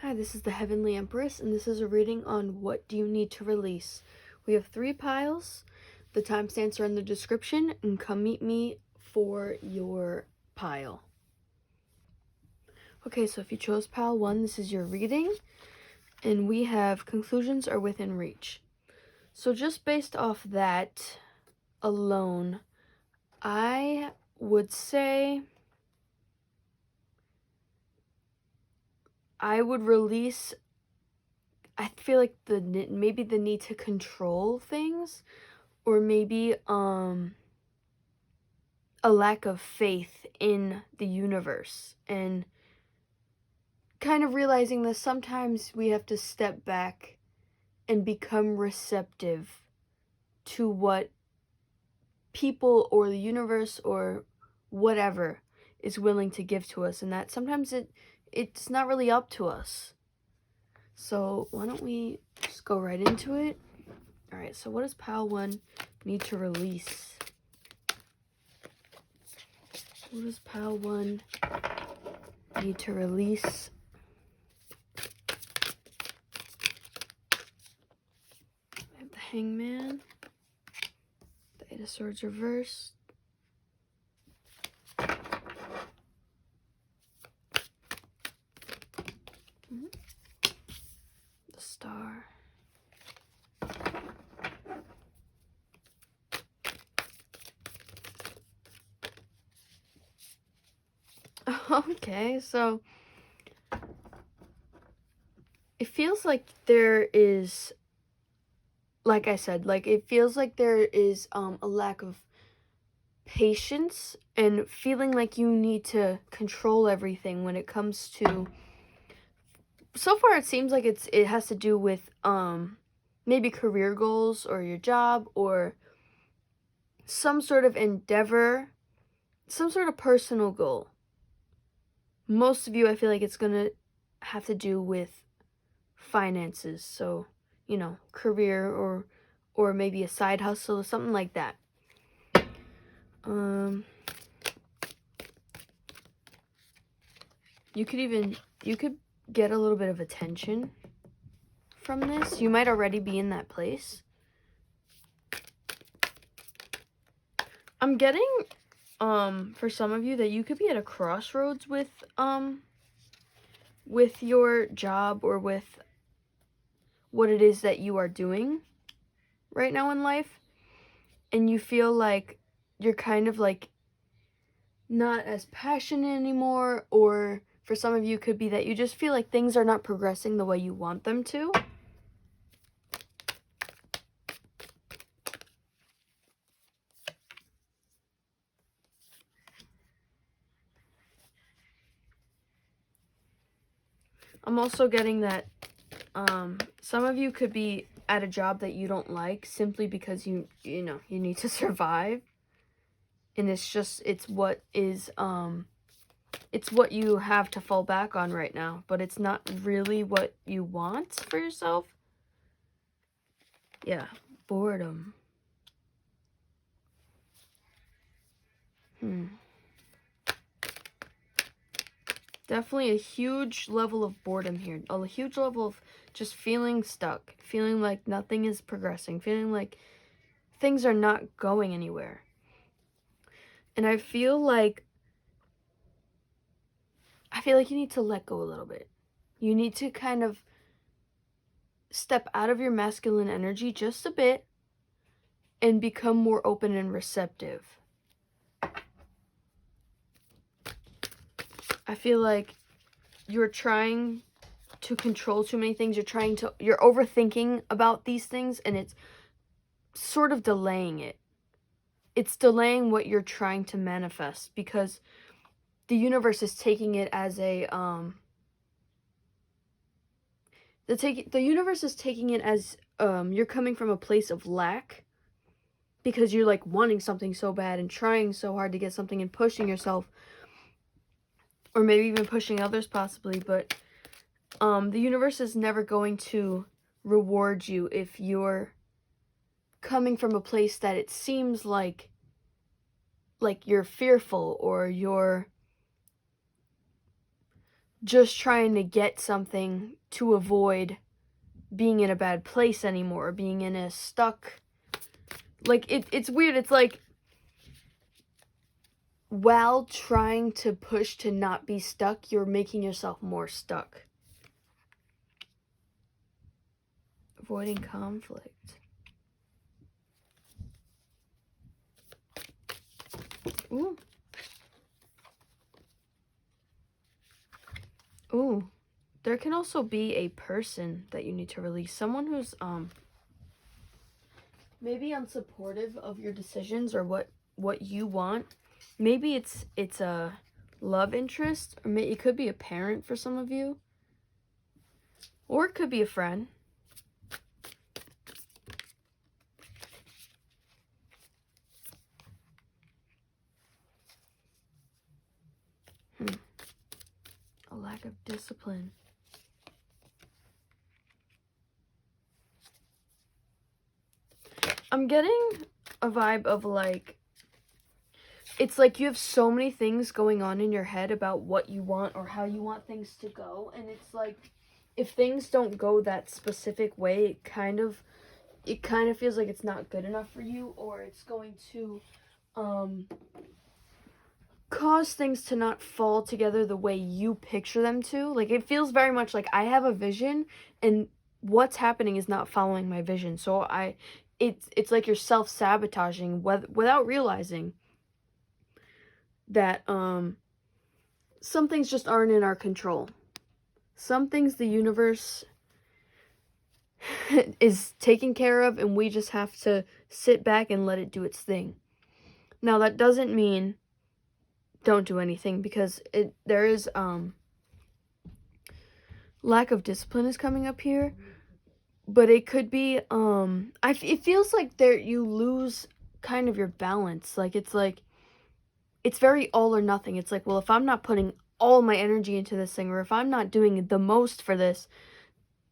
Hi, this is the Heavenly Empress, and this is a reading on what do you need to release. We have 3 piles. The timestamps are in the description, and come meet me for your pile. Okay, so if you chose pile 1, this is your reading, and we have conclusions are within reach. So just based off that alone, I would say I would release, I feel like maybe the need to control things, or maybe a lack of faith in the universe, and kind of realizing that sometimes we have to step back and become receptive to what people or the universe or whatever is willing to give to us, and that sometimes it's not really up to us. So why don't we just go right into it? All right, so what does pile 1 need to release? What does pile 1 need to release? I have the Hangman, the 8 of Swords reversed, the Star, okay, so it feels like there is, like I said, like it feels like there is a lack of patience and feeling like you need to control everything when it comes to, so far it seems like it has to do with maybe career goals or your job or some sort of endeavor, some sort of personal goal. Most of you, I feel like it's gonna have to do with finances, so career or maybe a side hustle or something like that. You could get a little bit of attention from this. You might already be in that place. I'm getting for some of you that you could be at a crossroads with your job or with what it is that you are doing right now in life, and you feel like you're kind of like not as passionate anymore, or for some of you it could be that you just feel like things are not progressing the way you want them to. I'm also getting that some of you could be at a job that you don't like simply because you need to survive, and it's what you have to fall back on right now, but it's not really what you want for yourself. Yeah, boredom. Definitely a huge level of boredom here. A huge level of just feeling stuck, feeling like nothing is progressing, feeling like things are not going anywhere. And I feel like you need to let go a little bit. You need to kind of step out of your masculine energy just a bit and become more open and receptive. I feel like you're trying to control too many things. You're overthinking about these things, and it's sort of delaying it. It's delaying what you're trying to manifest, because the universe is taking it as a the universe is taking it as you're coming from a place of lack, because you're like wanting something so bad and trying so hard to get something and pushing yourself, or maybe even pushing others possibly, but the universe is never going to reward you if you're coming from a place that it seems like you're fearful, or you're just trying to get something to avoid being in a bad place anymore, being in a stuck, like, it's weird. It's like, while trying to push to not be stuck, you're making yourself more stuck. Avoiding conflict. Ooh. Ooh. There can also be a person that you need to release. Someone who's maybe unsupportive of your decisions or what you want. Maybe it's a love interest, or it could be a parent for some of you, or it could be a friend. A lack of discipline. I'm getting a vibe of like, it's like you have so many things going on in your head about what you want or how you want things to go, and it's like, if things don't go that specific way, it kind of feels like it's not good enough for you, or it's going to cause things to not fall together the way you picture them to. Like, it feels very much like I have a vision and what's happening is not following my vision. So it's like you're self-sabotaging without realizing that some things just aren't in our control. Some things the universe is taking care of, and we just have to sit back and let it do its thing. Now, that doesn't mean don't do anything, because there is lack of discipline is coming up here, but it could be it feels like you lose kind of your balance. Like, it's very all or nothing. It's like, well, if I'm not putting all my energy into this thing, or if I'm not doing the most for this,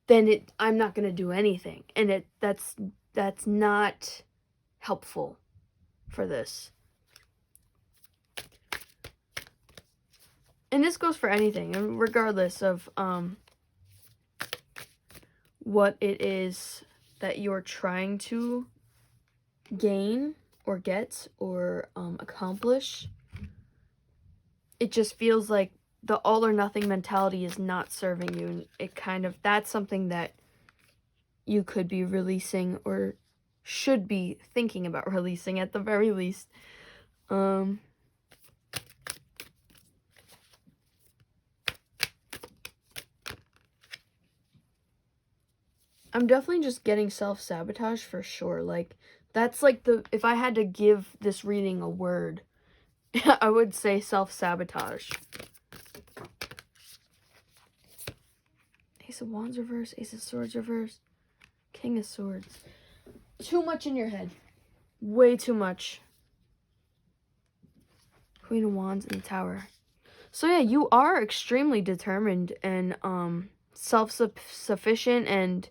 then I'm not going to do anything. And that's not helpful for this. And this goes for anything, regardless of what it is that you're trying to gain or get or accomplish. It just feels like the all or nothing mentality is not serving you, and that's something that you could be releasing, or should be thinking about releasing at the very least. I'm definitely just getting self-sabotage for sure. Like, that's like if I had to give this reading a word, I would say self-sabotage. Ace of Wands reverse, Ace of Swords reverse, King of Swords. Too much in your head. Way too much. Queen of Wands and the Tower. So yeah, you are extremely determined and self-sufficient and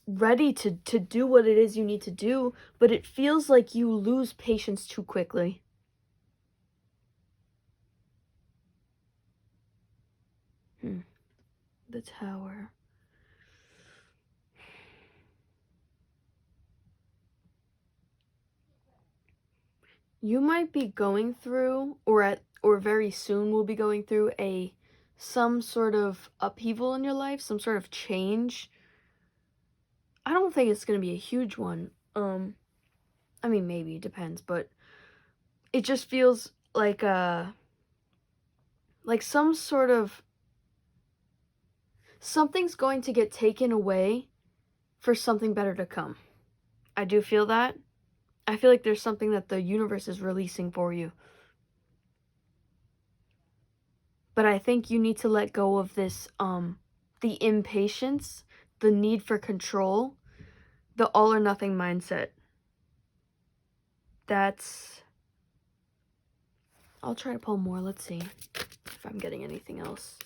ready to do what it is you need to do, but it feels like you lose patience too quickly. The Tower. You might be going through, or very soon will be going through some sort of upheaval in your life, some sort of change. I don't think it's going to be a huge one. I mean, maybe, it depends, but it just feels like some sort of, something's going to get taken away for something better to come. I do feel that. I feel like there's something that the universe is releasing for you. But I think you need to let go of this, the impatience, the need for control, the all or nothing mindset. I'll try to pull more. Let's see if I'm getting anything else.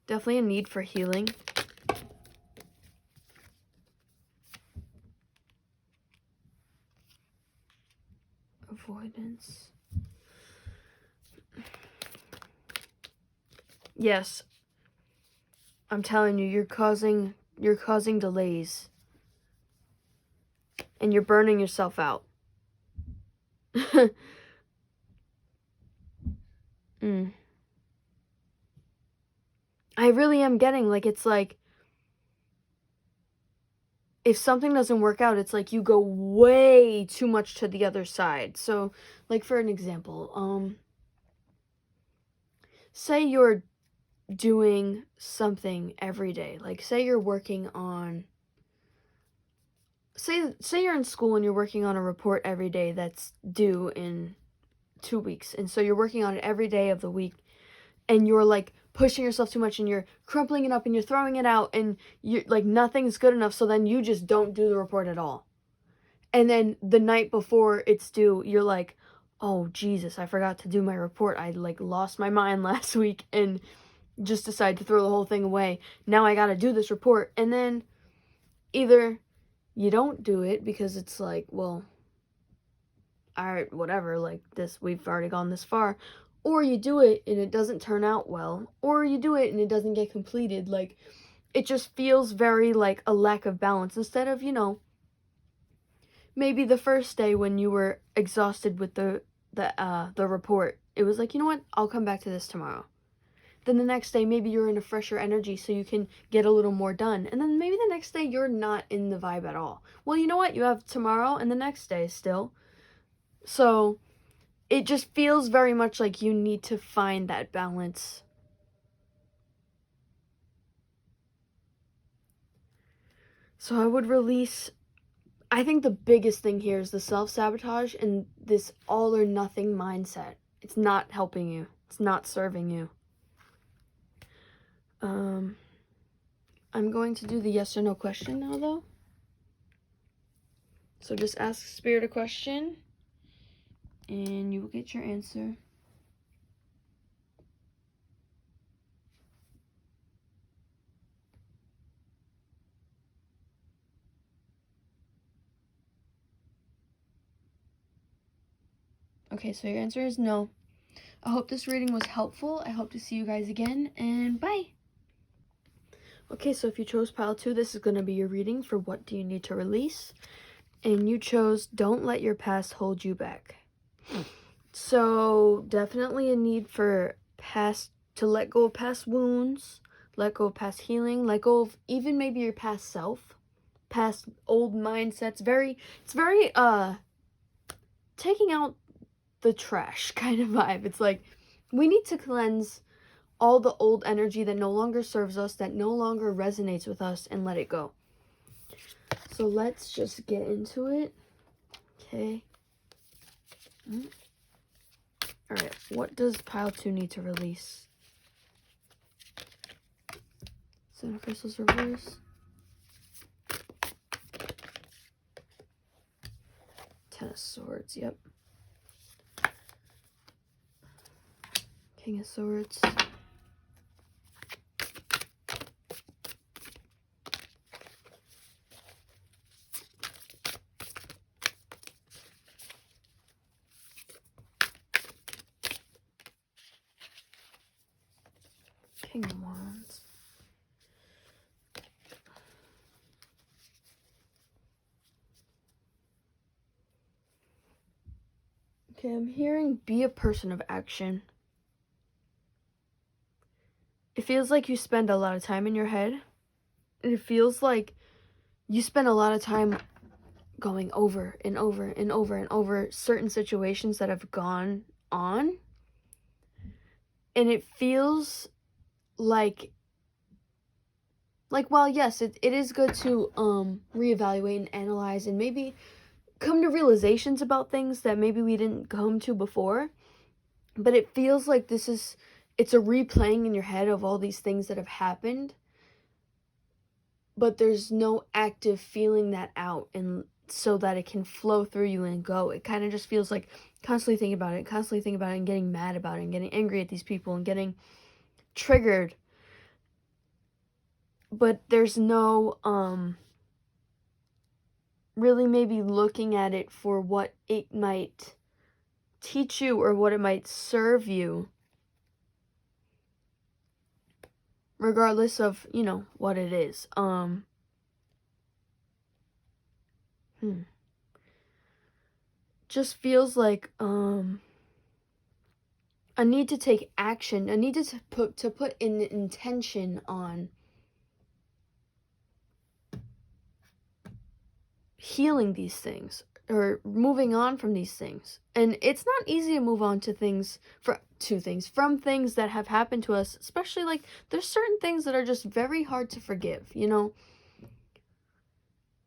Definitely a need for healing. avoidance. Yes, I'm telling you, you're causing delays. And you're burning yourself out. mm. I really am getting, like, it's like, if something doesn't work out, it's like you go way too much to the other side. So, like, for an example, say you're doing something every day. Like, say you're working on, say you're in school and you're working on a report every day that's due in 2 weeks. And so you're working on it every day of the week, and you're like pushing yourself too much, and you're crumpling it up and you're throwing it out, and you're like, nothing's good enough, so then you just don't do the report at all. And then the night before it's due, you're like, oh Jesus, I forgot to do my report. I like lost my mind last week and just decided to throw the whole thing away. Now I gotta do this report. And then either you don't do it because it's like, well, alright, whatever, like, this, we've already gone this far. Or you do it and it doesn't turn out well. Or you do it and it doesn't get completed. Like, it just feels very like a lack of balance. Instead of, maybe the first day when you were exhausted with the report, it was like, you know what, I'll come back to this tomorrow. Then the next day, maybe you're in a fresher energy so you can get a little more done. And then maybe the next day you're not in the vibe at all. Well, you know what, you have tomorrow and the next day still. So it just feels very much like you need to find that balance. So I would release, I think the biggest thing here is the self-sabotage and this all or nothing mindset. It's not helping you. It's not serving you. I'm going to do the yes or no question now, though. So just ask Spirit a question, and you will get your answer. Okay, so your answer is no. I hope this reading was helpful. I hope to see you guys again, and bye! Okay, so if you chose pile 2, this is going to be your reading for what do you need to release. And you chose don't let your past hold you back. So definitely a need for to let go of past wounds, let go of past healing, let go of even maybe your past self, past old mindsets. It's very taking out the trash kind of vibe. It's like we need to cleanse all the old energy that no longer serves us, that no longer resonates with us, and let it go. So let's just get into it. Okay. Alright, what does pile 2 need to release? Seven of Crystals reverse. Ten of Swords, yep. King of Swords. King of Wands. Okay, I'm hearing be a person of action. It feels like you spend a lot of time in your head. And it feels like you spend a lot of time going over and over and over and over certain situations that have gone on. And it feels like while yes, it is good to reevaluate and analyze and maybe come to realizations about things that maybe we didn't come to before, but it feels like it's a replaying in your head of all these things that have happened, but there's no active feeling that out and so that it can flow through you and go. It kind of just feels like constantly thinking about it and getting mad about it and getting angry at these people and getting triggered. But there's no really maybe looking at it for what it might teach you or what it might serve you, regardless of, what it is. Just feels like I need to take action. I need to put an intention on healing these things or moving on from these things. And it's not easy to move on from things that have happened to us, especially like there's certain things that are just very hard to forgive,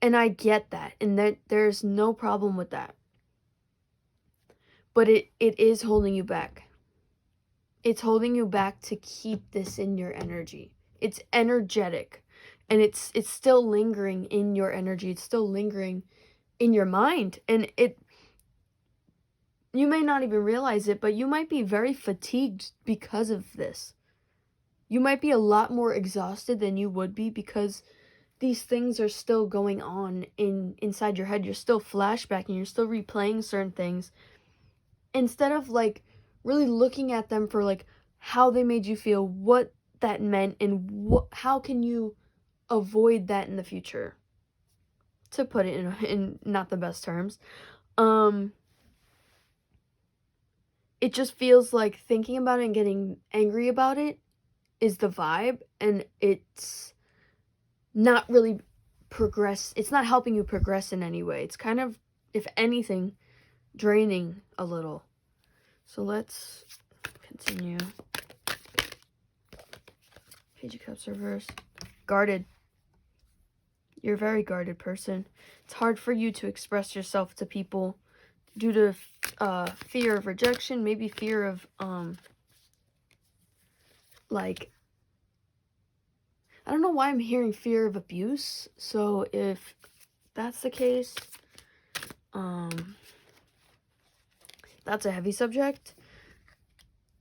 And I get that, and that there's no problem with that. But it is holding you back. It's holding you back to keep this in your energy. It's energetic, and it's still lingering in your energy. It's still lingering in your mind, and you may not even realize it, but you might be very fatigued because of this. You might be a lot more exhausted than you would be because these things are still going on inside your head. You're still flashbacking, you're still replaying certain things instead of like really looking at them for like how they made you feel, what that meant, and how can you avoid that in the future, to put it in not the best terms. It just feels like thinking about it and getting angry about it is the vibe, and it's not really it's not helping you progress in any way. It's kind of, if anything, draining a little. So let's continue. Page of Cups reversed. Guarded. You're a very guarded person. It's hard for you to express yourself to people due to fear of rejection, maybe fear of like, I don't know why I'm hearing fear of abuse. So if that's the case, that's a heavy subject.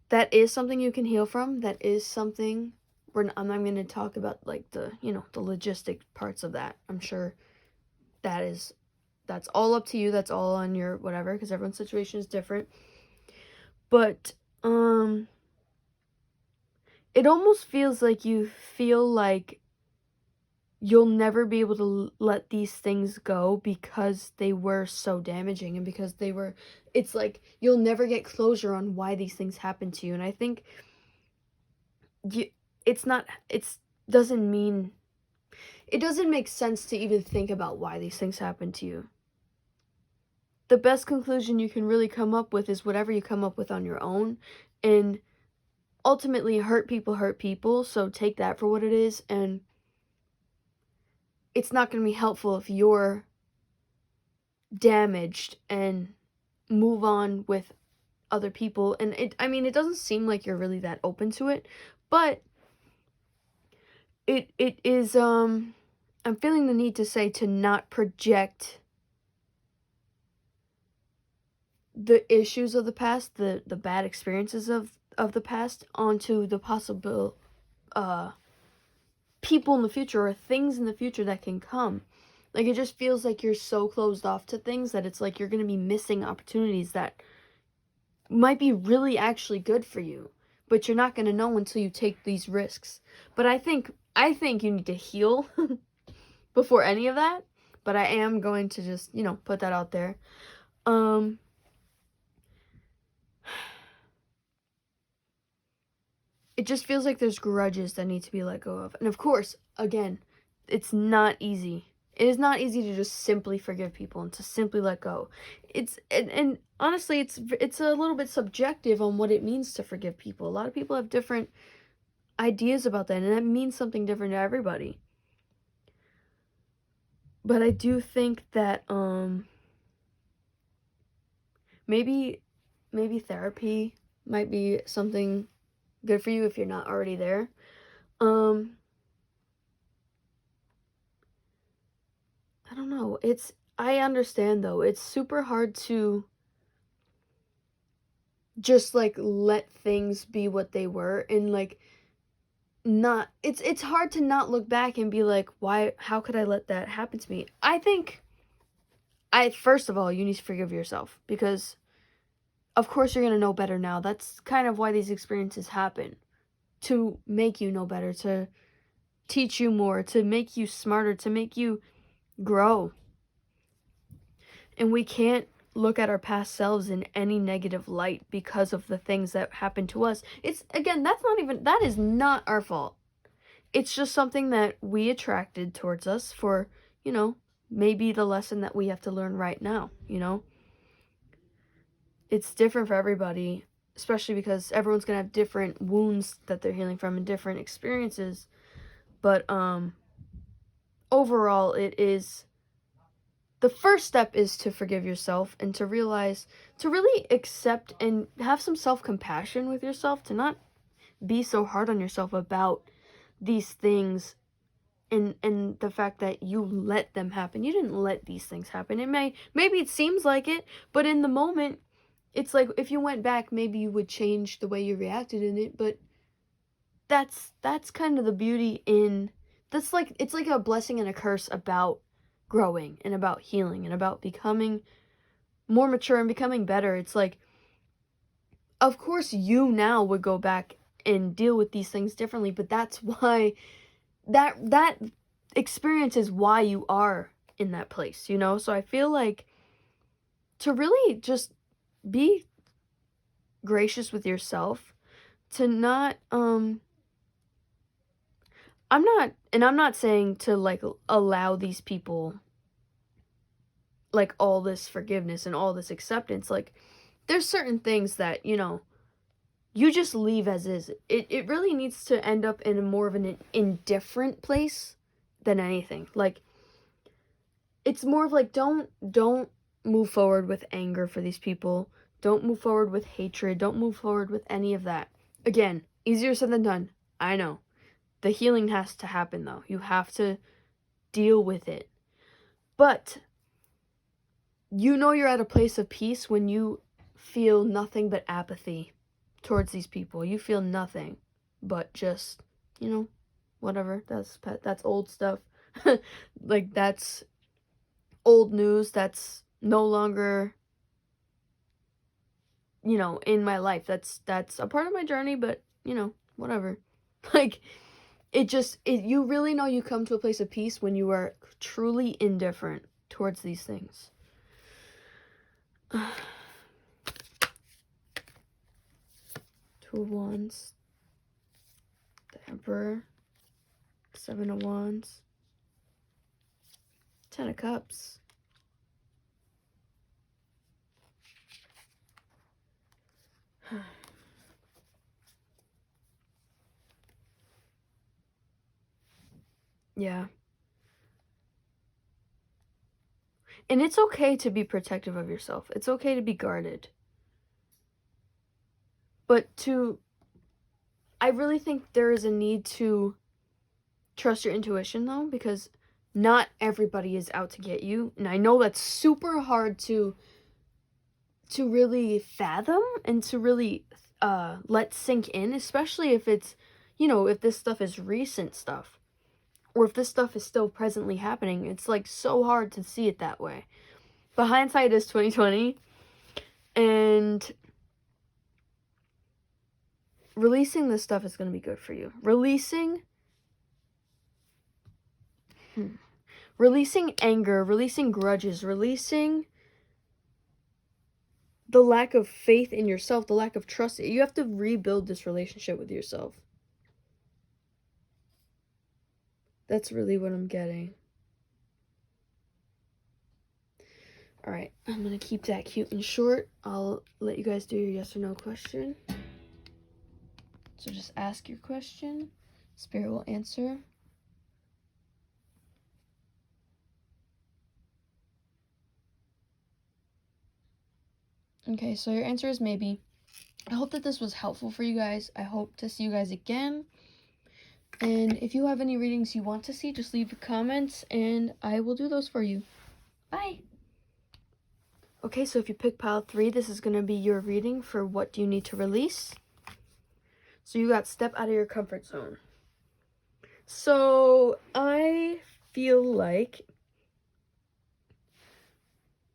That is something you can heal from. That is something I'm not going to talk about like the logistic parts of that. I'm sure that's all up to you. That's all on your whatever, because everyone's situation is different. But it almost feels like you feel like you'll never be able to let these things go because they were so damaging, and because it's like you'll never get closure on why these things happened to you. And I think it doesn't make sense to even think about why these things happen to you. The best conclusion you can really come up with is whatever you come up with on your own, and ultimately hurt people, so take that for what it is. And it's not going to be helpful if you're damaged and move on with other people. And it doesn't seem like you're really that open to it, but it is I'm feeling the need to say to not project the issues of the past, the bad experiences of the past onto the possible people in the future or things in the future that can come. Like, it just feels like you're so closed off to things that it's like you're going to be missing opportunities that might be really actually good for you, but you're not going to know until you take these risks. But I think you need to heal before any of that, but I am going to just, put that out there. It just feels like there's grudges that need to be let go of. And of course, again, it's not easy. It is not easy to just simply forgive people and to simply let go. And honestly, it's a little bit subjective on what it means to forgive people. A lot of people have different ideas about that, and that means something different to everybody. But I do think that maybe therapy might be something good for you if you're not already there. I don't know. I understand though. It's super hard to just like let things be what they were, and like not it's hard to not look back and be like, how could I let that happen to me? I think first of all, you need to forgive yourself, because of course you're going to know better now. That's kind of why these experiences happen, to make you know better, to teach you more, to make you smarter, to make you grow. And we can't look at our past selves in any negative light because of the things that happened to us. It's, again, that is not our fault. It's just something that we attracted towards us for, maybe the lesson that we have to learn right now, It's different for everybody, especially because everyone's going to have different wounds that they're healing from and different experiences. But overall, the first step is to forgive yourself and to realize, to really accept and have some self-compassion with yourself, to not be so hard on yourself about these things and the fact that you let them happen. You didn't let these things happen. Maybe it seems like it, but in the moment, it's like if you went back, maybe you would change the way you reacted in it, but that's kind of the beauty in, it's like a blessing and a curse about growing and about healing and about becoming more mature and becoming better. It's like, of course you now would go back and deal with these things differently, but that's why that experience is why you are in that place, So I feel like to really just be gracious with yourself, to not I'm not saying to like allow these people like all this forgiveness and all this acceptance. Like, there's certain things that, you just leave as is. It really needs to end up in more of an indifferent place than anything. Like, it's more of like, don't move forward with anger for these people. Don't move forward with hatred. Don't move forward with any of that. Again, easier said than done. I know. The healing has to happen, though. You have to deal with it. But you're at a place of peace when you feel nothing but apathy towards these people. You feel nothing but just, whatever. That's old stuff. Like, that's old news. That's no longer, in my life. That's a part of my journey, but, whatever. Like, you really know you come to a place of peace when you are truly indifferent towards these things. Two of Wands, the Emperor, Seven of Wands, Ten of Cups. Yeah. And it's okay to be protective of yourself. It's okay to be guarded. But I really think there is a need to trust your intuition, though, because not everybody is out to get you. And I know that's super hard to really fathom and to really let sink in, especially if it's, if this stuff is recent stuff, or if this stuff is still presently happening. It's like so hard to see it that way. But hindsight is 2020, and releasing this stuff is going to be good for you. Releasing anger, releasing grudges, releasing the lack of faith in yourself, the lack of trust. You have to rebuild this relationship with yourself. That's really what I'm getting. Alright, I'm going to keep that cute and short. I'll let you guys do your yes or no question. So just ask your question. Spirit will answer. Okay, so your answer is maybe. I hope that this was helpful for you guys. I hope to see you guys again. And if you have any readings you want to see, just leave comments and I will do those for you. Bye! Okay, so if you pick pile 3, this is going to be your reading for what do you need to release. So you got step out of your comfort zone. So I feel like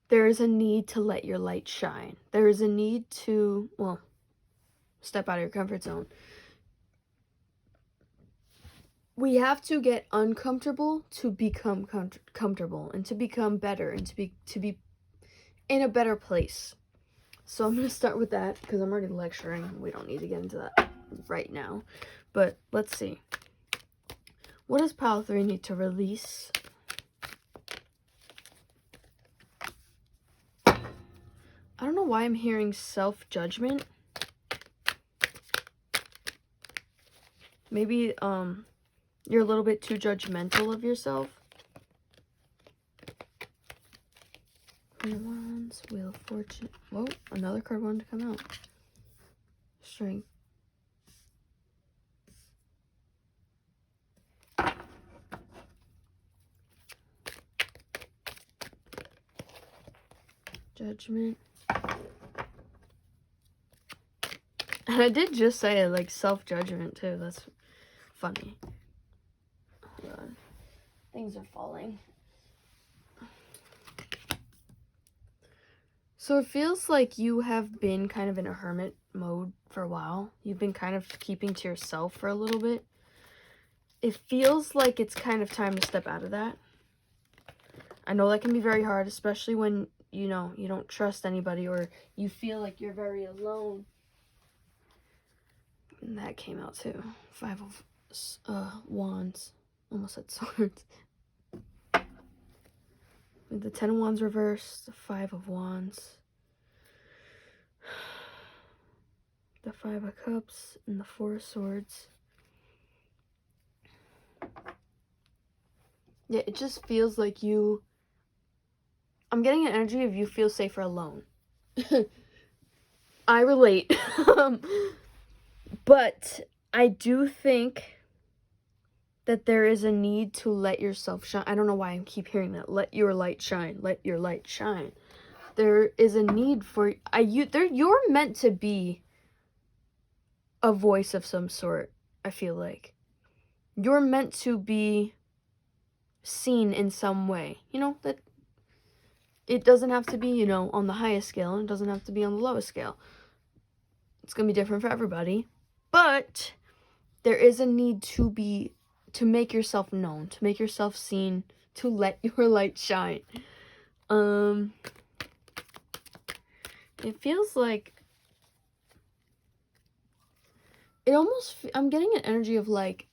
there is a need to let your light shine. There is a need to, well, step out of your comfort zone. We have to get uncomfortable to become comfortable, and to become better, and to be in a better place. So I'm going to start with that because I'm already lecturing. We don't need to get into that right now. But let's see. What does pile 3 need to release? I don't know why I'm hearing self-judgment. Maybe you're a little bit too judgmental of yourself. Queen of Wands, Wheel of Fortune. Whoa, another card wanted to come out. Strength. Judgment. And I did just say it, like, self-judgment, too. That's funny. Hold on. Things are falling. So it feels like you have been kind of in a hermit mode for a while. You've been kind of keeping to yourself for a little bit. It feels like it's kind of time to step out of that. I know that can be very hard, especially when, you know, you don't trust anybody or you feel like you're very alone. And that came out too. 5 of Wands. Almost said swords. The 10 of Wands reversed. The 5 of Wands. The 5 of Cups. And the 4 of Swords. Yeah, it just feels like you... I'm getting an energy of you feel safer alone. I relate. But I do think that there is a need to let yourself shine. I don't know why I keep hearing that. Let your light shine. Let your light shine. There is a need for... You're meant to be a voice of some sort, I feel like. You're meant to be seen in some way. You know, that it doesn't have to be, you know, on the highest scale, and it doesn't have to be on the lowest scale. It's going to be different for everybody. But there is a need to make yourself known, to make yourself seen, to let your light shine. It feels like I'm getting an energy of like,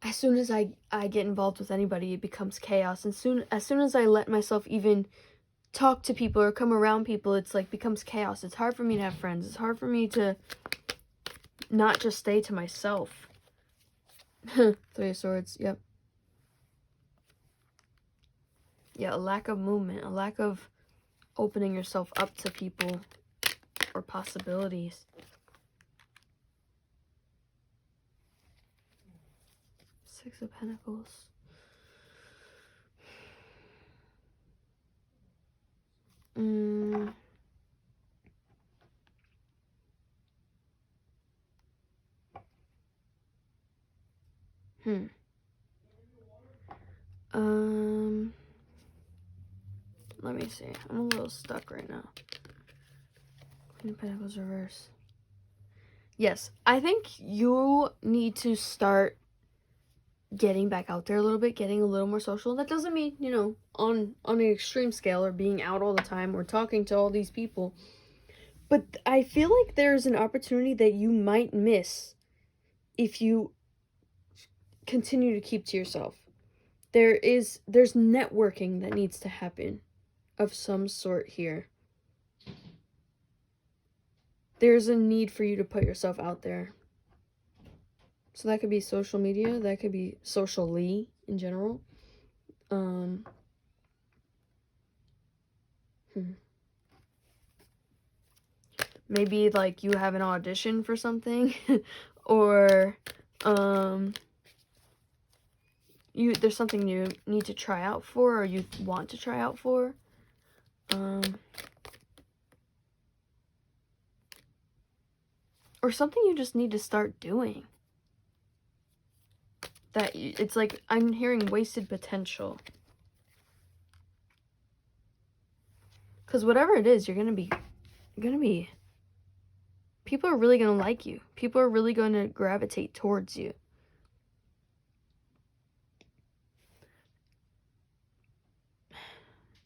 as soon as I get involved with anybody, it becomes chaos. And as soon as I let myself even talk to people or come around people, it's like becomes chaos. It's hard for me to have friends. It's hard for me to not just stay to myself. 3 of Swords, yep. Yeah, a lack of movement, a lack of opening yourself up to people or possibilities. 6 of Pentacles. Let me see. I'm a little stuck right now. Queen of Pentacles reverse. Yes, I think you need to start getting back out there a little bit, getting a little more social. That doesn't mean, you know, on an extreme scale or being out all the time or talking to all these people. But I feel like there's an opportunity that you might miss if you continue to keep to yourself. There's networking that needs to happen of some sort here. There's a need for you to put yourself out there. So that could be social media, that could be socially in general. Maybe like you have an audition for something or there's something you need to try out for or you want to try out for. Or something you just need to start doing. That it's like I'm hearing wasted potential. Because whatever it is, you're gonna be, people are really gonna like you. People are really gonna gravitate towards you.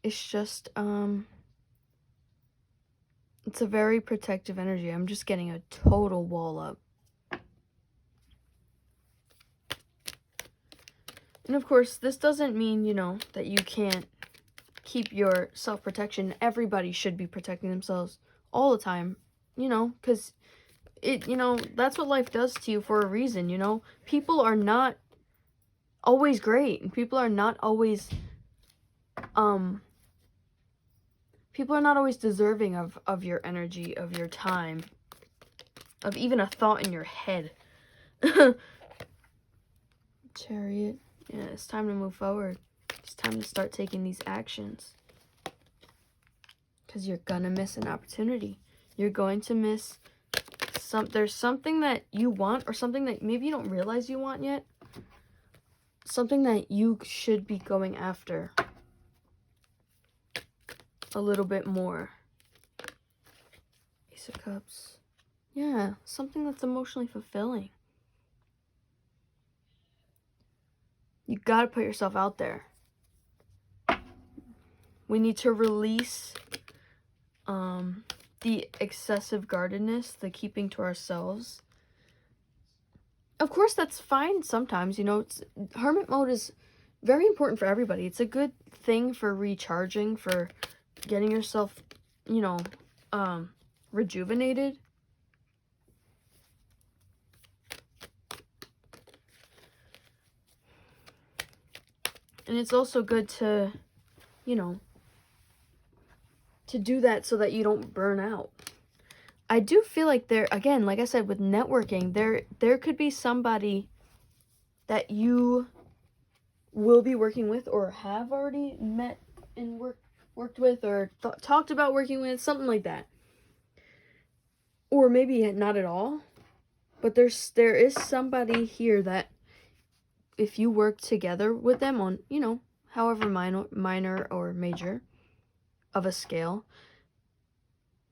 It's just, it's a very protective energy. I'm just getting a total wall up. And of course, this doesn't mean, that you can't keep your self-protection. Everybody should be protecting themselves all the time, because that's what life does to you for a reason, People are not always great, and people are not always deserving of your energy, of your time, of even a thought in your head. Chariot. Yeah, it's time to move forward. It's time to start taking these actions. Because you're gonna miss an opportunity. You're going to miss there's something that you want, or something that maybe you don't realize you want yet. Something that you should be going after a little bit more. Ace of Cups. Yeah, something that's emotionally fulfilling. You gotta put yourself out there. We need to release the excessive guardedness, the keeping to ourselves. Of course, that's fine sometimes, hermit mode is very important for everybody. It's a good thing for recharging, for getting yourself, rejuvenated. And it's also good to, to do that so that you don't burn out. I do feel like there, again, like I said, with networking, there could be somebody that you will be working with, or have already met and worked with, or talked about working with, something like that. Or maybe not at all. But there is somebody here that if you work together with them on, however minor or major of a scale,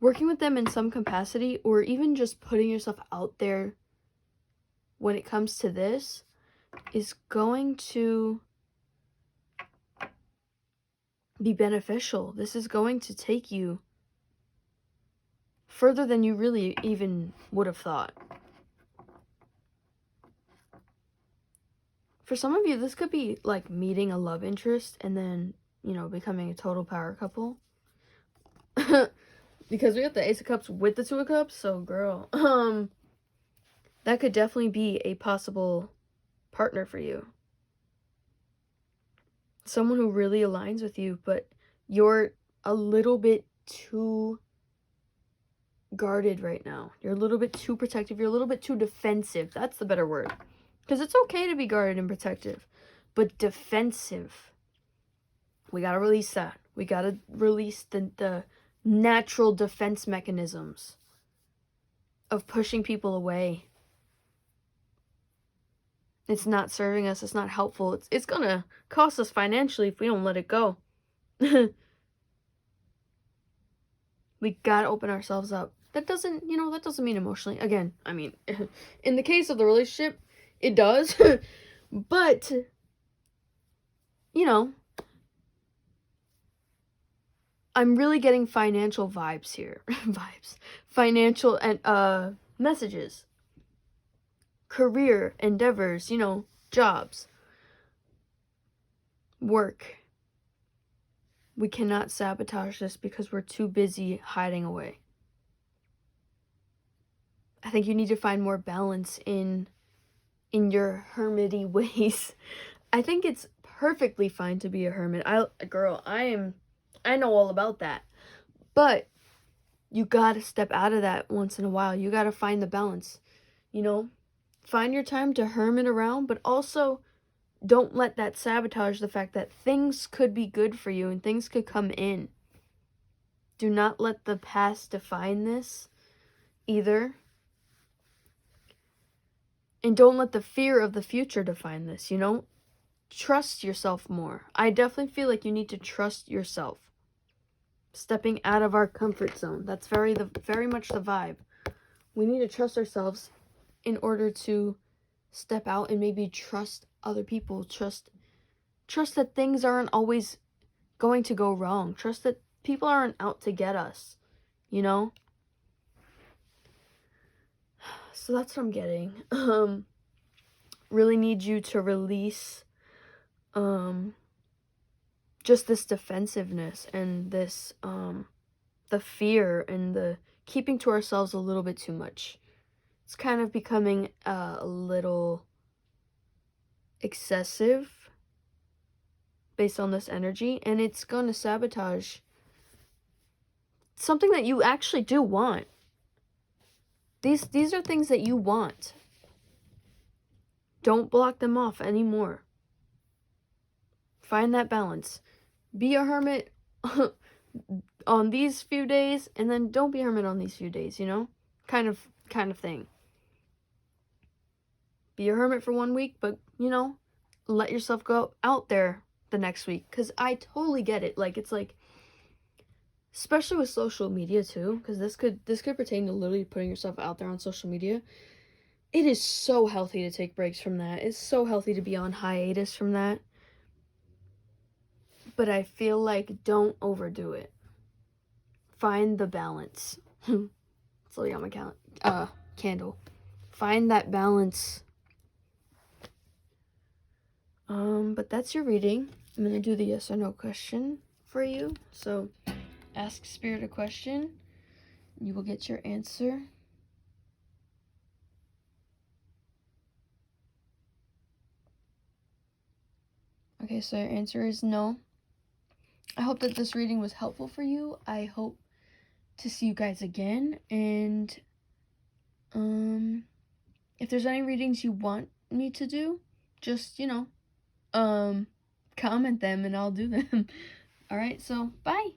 working with them in some capacity, or even just putting yourself out there when it comes to this, is going to be beneficial. This is going to take you further than you really even would have thought. For some of you, this could be like meeting a love interest and then, becoming a total power couple. Because we got the Ace of Cups with the Two of Cups, so girl, that could definitely be a possible partner for you. Someone who really aligns with you, but you're a little bit too guarded right now. You're a little bit too protective. You're a little bit too defensive. That's the better word. Because it's okay to be guarded and protective, but defensive. We gotta release that. We gotta release the natural defense mechanisms of pushing people away. It's not serving us. It's not helpful. It's gonna cost us financially if we don't let it go. We gotta open ourselves up. That doesn't mean emotionally. Again, I mean, in the case of the relationship, it does. But, I'm really getting financial vibes here. Financial and messages. Career endeavors, jobs. Work. We cannot sabotage this because we're too busy hiding away. I think you need to find more balance in your hermity ways. I think it's perfectly fine to be a hermit. I know all about that. But you gotta step out of that once in a while. You gotta find the balance. Find your time to hermit around, but also don't let that sabotage the fact that things could be good for you and things could come in. Do not let the past define this either. And don't let the fear of the future define this, Trust yourself more. I definitely feel like you need to trust yourself. stepping out of our comfort zone. That's very much the vibe. We need to trust ourselves in order to step out and maybe trust other people. Trust that things aren't always going to go wrong. Trust that people aren't out to get us, you know? So that's what I'm getting. Really need you to release just this defensiveness and this the fear and the keeping to ourselves a little bit too much. It's kind of becoming a little excessive based on this energy, and it's going to sabotage something that you actually do want. These are things that you want. Don't block them off anymore. Find that balance. Be a hermit on these few days, and then don't be a hermit on these few days, you know? Kind of thing. Be a hermit for 1 week, but, you know, let yourself go out there the next week. Because I totally get it. Like, it's like, especially with social media too, because this could pertain to literally putting yourself out there on social media. It is so healthy to take breaks from that. It's so healthy to be on hiatus from that. But I feel like don't overdo it. Find the balance. It's literally on my candle. Find that balance. But that's your reading. I'm gonna do the yes or no question for you. So ask Spirit a question. You will get your answer. Okay, so your answer is no. I hope that this reading was helpful for you. I hope to see you guys again. And if there's any readings you want me to do, just, you know, comment them and I'll do them. All right, so bye.